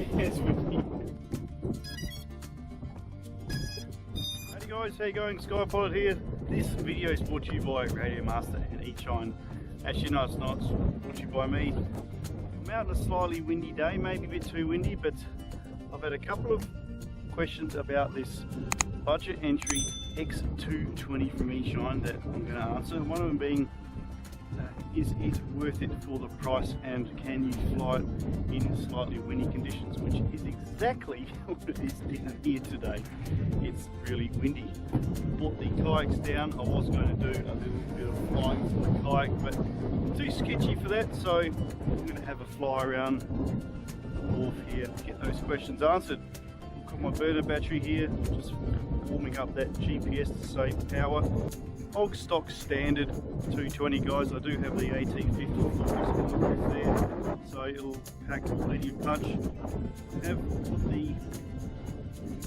it's windy. Howdy guys, how you going? Skypilot here. This video is brought to you by Radio Master and Eachine. Actually no, it's not. It's brought to you by me. I'm out on a slightly windy day, maybe a bit too windy, but I've had a couple of questions about this budget entry X220 from Eachine that I'm going to answer. One of them being, is it worth it for the price, and can you fly it in slightly windy conditions, which is exactly what it is down here today. It's really windy. Brought the kayaks down. I was going to do a little bit of flying from the kayak, but too sketchy for that, so I'm going to have a fly around the wharf here to get those questions answered. I've got my burner battery here, just warming up that GPS to save power. Hog stock standard 220 guys. I do have the 1850 focus there, so it'll pack plenty of punch. I have put the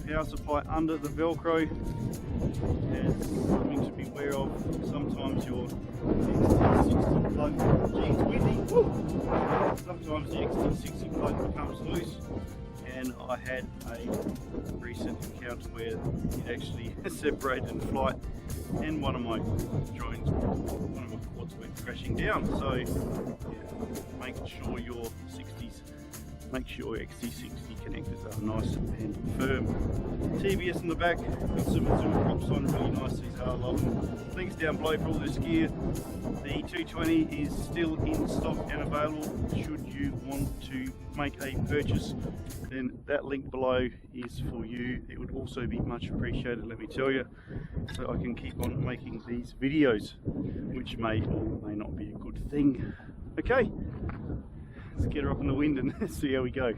power supply under the Velcro, and something to be aware of. Sometimes your XT60 plug, it's windy. Woo! Sometimes the XT60 plug becomes loose. And I had a recent encounter where it actually separated in flight, and one of my drones, one of my quads went crashing down. So yeah, make sure your 60s, make sure your XT60 connectors are nice and firm. TBS in the back, got some props on, really nice. These are, I love them. Links down below for all this gear. The 220 is still in stock and available. Should you want to make a purchase, then that link below is for you. It would also be much appreciated, let me tell you, so I can keep on making these videos, which may or may not be a good thing. Okay, let's get her up in the wind and see how we go.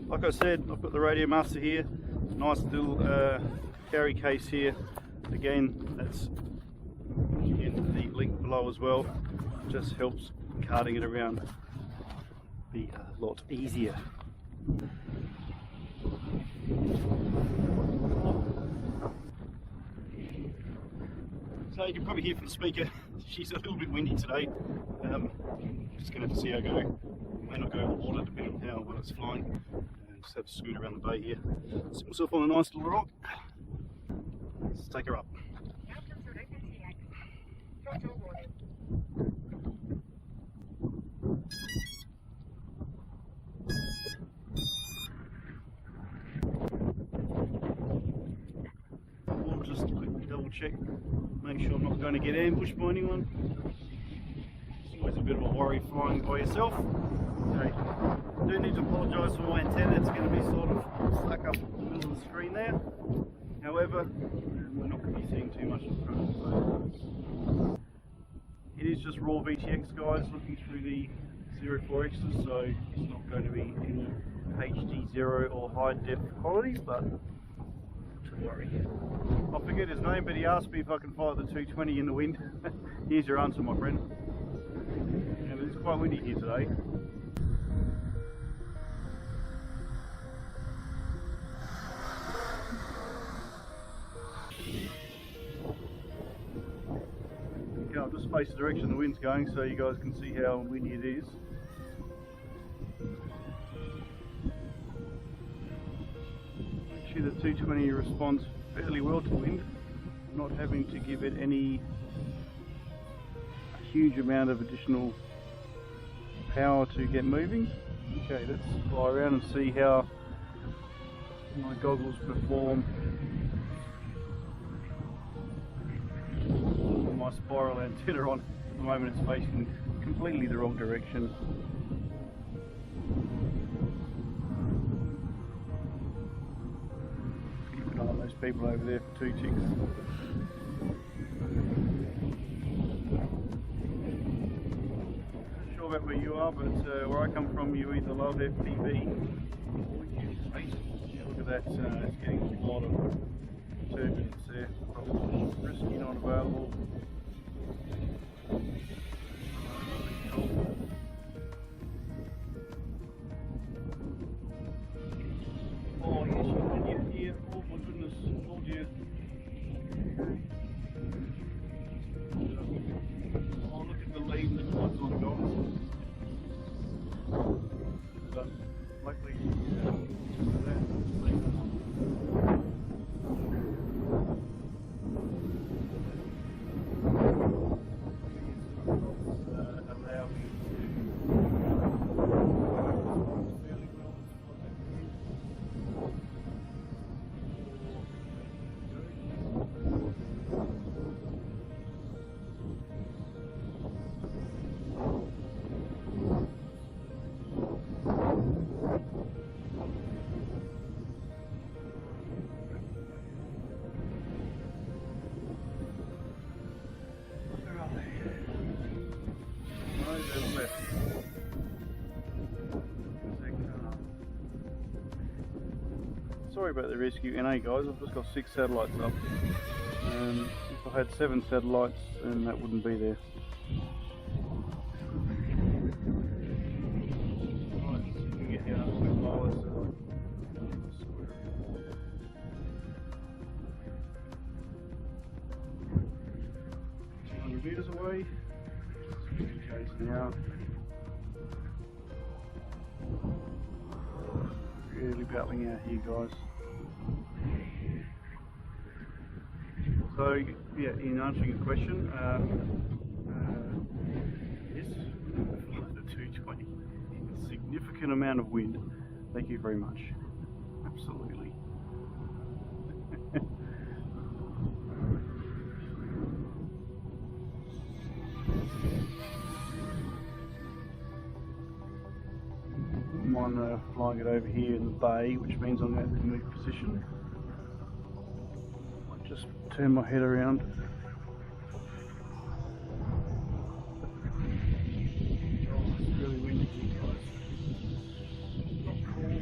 Like I said, I've got the Radio Master here. Nice little carry case here. Again, that's in the link below as well. Just helps carting it around be a lot easier. So you can probably hear from the speaker, she's a little bit windy today. Just going to have to see how I go. May not go over the water depending on how well it's flying. Just have to scoot around the bay here. Sit myself on a nice little rock. Let's take her up. I'll just quickly double check, make sure I'm not going to get ambushed by anyone. It's always a bit of a worry flying by yourself. Okay, I do need to apologise for my antenna, it's going to be sort of stuck up in the middle of the screen there. However, we're not going to be seeing too much in front of us. It is just raw VTX guys, looking through the 04Xs, so it's not going to be any HD0 or high def quality, but not to worry. I forget his name, but he asked me if I can fly the 220 in the wind. Here's your answer, my friend. And it is quite windy here today. Okay, I'll just face the direction the wind's going so you guys can see how windy it is. Actually, the 220 responds fairly well to wind, not having to give it a huge amount of additional power to get moving. Okay, let's fly around and see how my goggles perform. My spiral antenna on at the moment, it's facing completely the wrong direction. Keep an eye on those people over there for 2 ticks. Not sure about where you are, but where I come from, you either love FPV or you use space. Yeah, look at that, it's getting a lot of turbulence there. Risky, not available. Oh yes, yeah, oh my goodness, oh dear. Oh, look at the lead and the quads on the goggles. Luckily, allow me Sorry about the rescue NA guys, I've just got 6 satellites up. If I had 7 satellites then that wouldn't be there. Right, so you can get down to the lowest. 200 metres away. Now. Really battling out here, guys. So, yeah, in answering your question, yes, the 220, significant amount of wind. Thank you very much. Absolutely. I'm flying it over here in the bay, which means I'm going to have to move position. I'll just turn my head around. Oh, it's really windy here, guys. Not cool.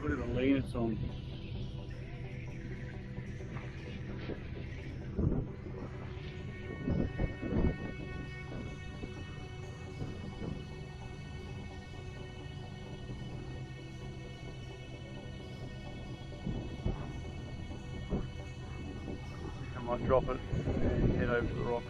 Look at the lean it's on. I might drop it and head over to the rocks.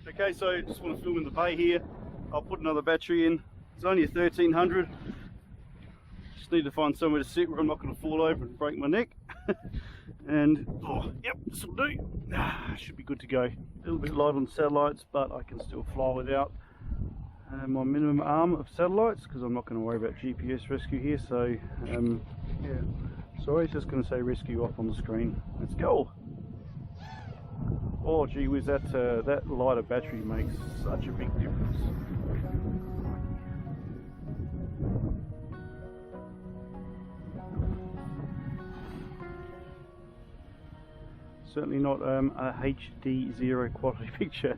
Okay, so just want to film in the bay here. I'll put another battery in. It's only a 1300. Just need to find somewhere to sit where I'm not going to fall over and break my neck. And oh, yep, this will do. Should be good to go. A little bit light on satellites, but I can still fly without my minimum arm of satellites because I'm not going to worry about GPS rescue here. So yeah, sorry, it's just going to say rescue off on the screen. Let's go. Oh gee whiz, that lighter battery makes such a big difference. Certainly not a HD 0 quality picture,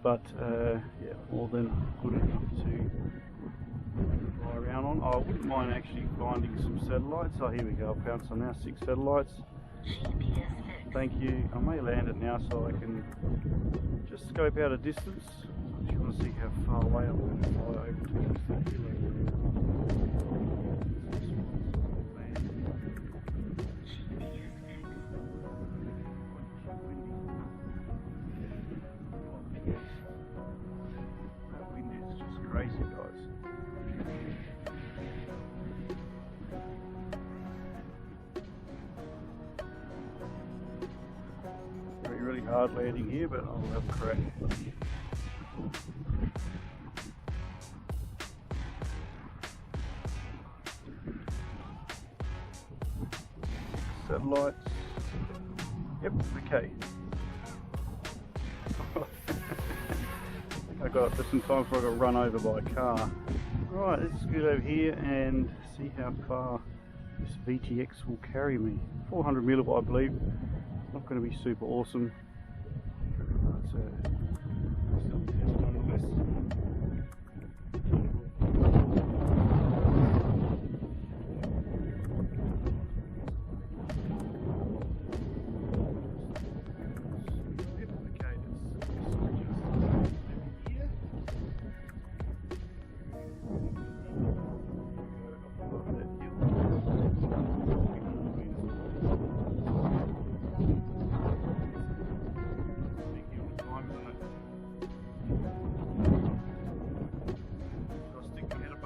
but yeah, more than good enough to fly around on. I wouldn't mind actually finding some satellites. Oh, here we go, I found some now, 6 satellites. Thank you. I may land it now so I can just scope out a distance. If you want to see how far away I'm going to fly over to. That wind is just crazy, guys. Really hard landing here, but I'll have a crack. Satellites. Yep, okay. I got up just in time before I got run over by a car. Right, let's scoot over here and see how far this VTX will carry me. 400 milliwatt, I believe. Not going to be super awesome. But, still nonetheless.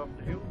up the hill.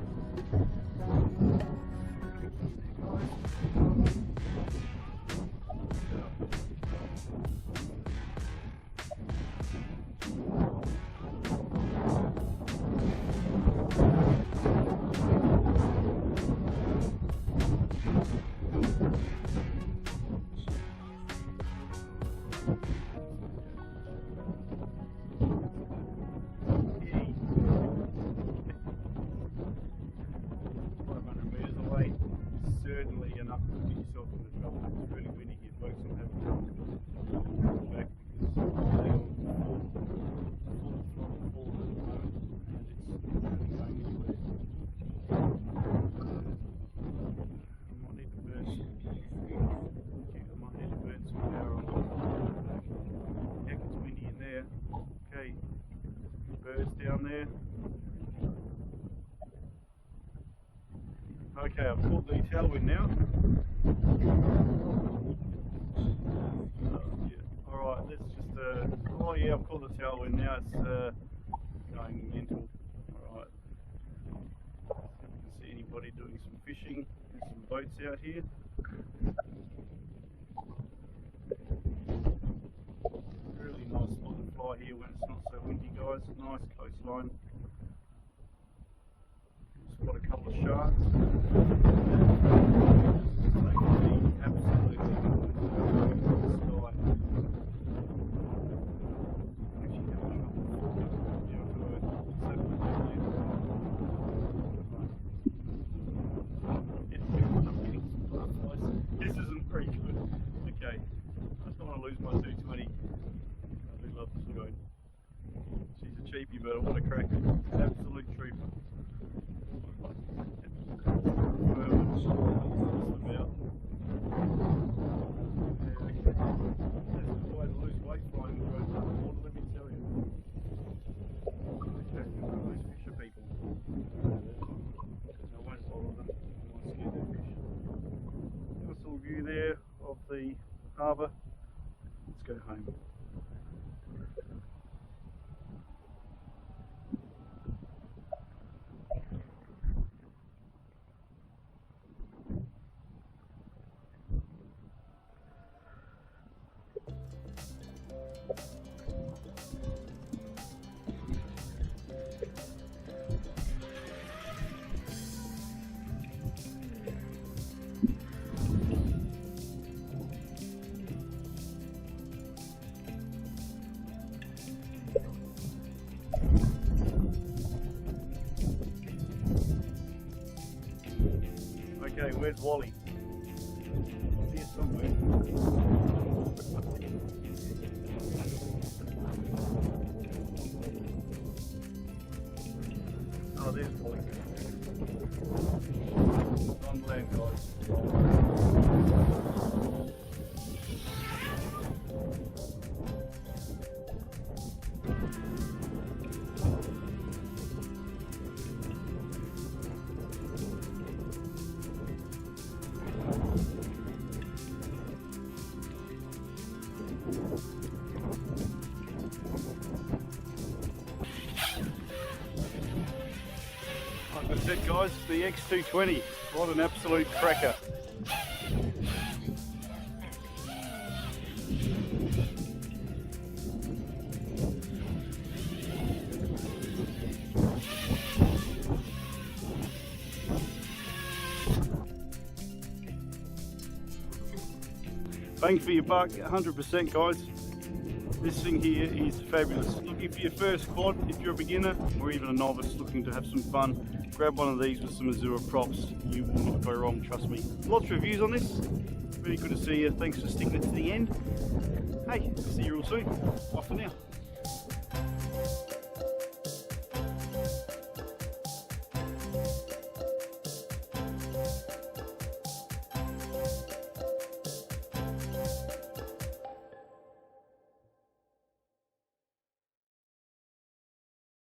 Certainly enough to get yourself into trouble. It's really windy here, folks. I'm having to come back because they are full at the moment, and it's not really going anywhere. I might need to burn some. I might need to burn some power on. Heck, it's windy in there. Okay, birds down there. Okay, I've caught the tailwind now. Yeah. Alright, let's just, oh yeah, I've caught the tailwind now, it's going mental. Alright. I can see anybody doing some fishing. There's some boats out here. Really nice spot to fly here when it's not so windy, guys. Nice coastline. Got a couple of sharks. Absolutely this isn't very good. Okay, I just don't want to lose my 220. I do love this drone. She's a cheapie, but I want to crack it. Absolute trooper. View there of the harbour. Let's go home. Okay, where's Wally? He's here somewhere. Oh, there's Wally. On land, guys. Like I said, guys, the X220, what an absolute cracker. Bang for your buck, 100% guys. This thing here is fabulous. Looking for your first quad, if you're a beginner or even a novice looking to have some fun, grab one of these with some Azure props. You will not go wrong, trust me. Lots of reviews on this. Really good to see you. Thanks for sticking it to the end. Hey, see you all soon. Bye for now.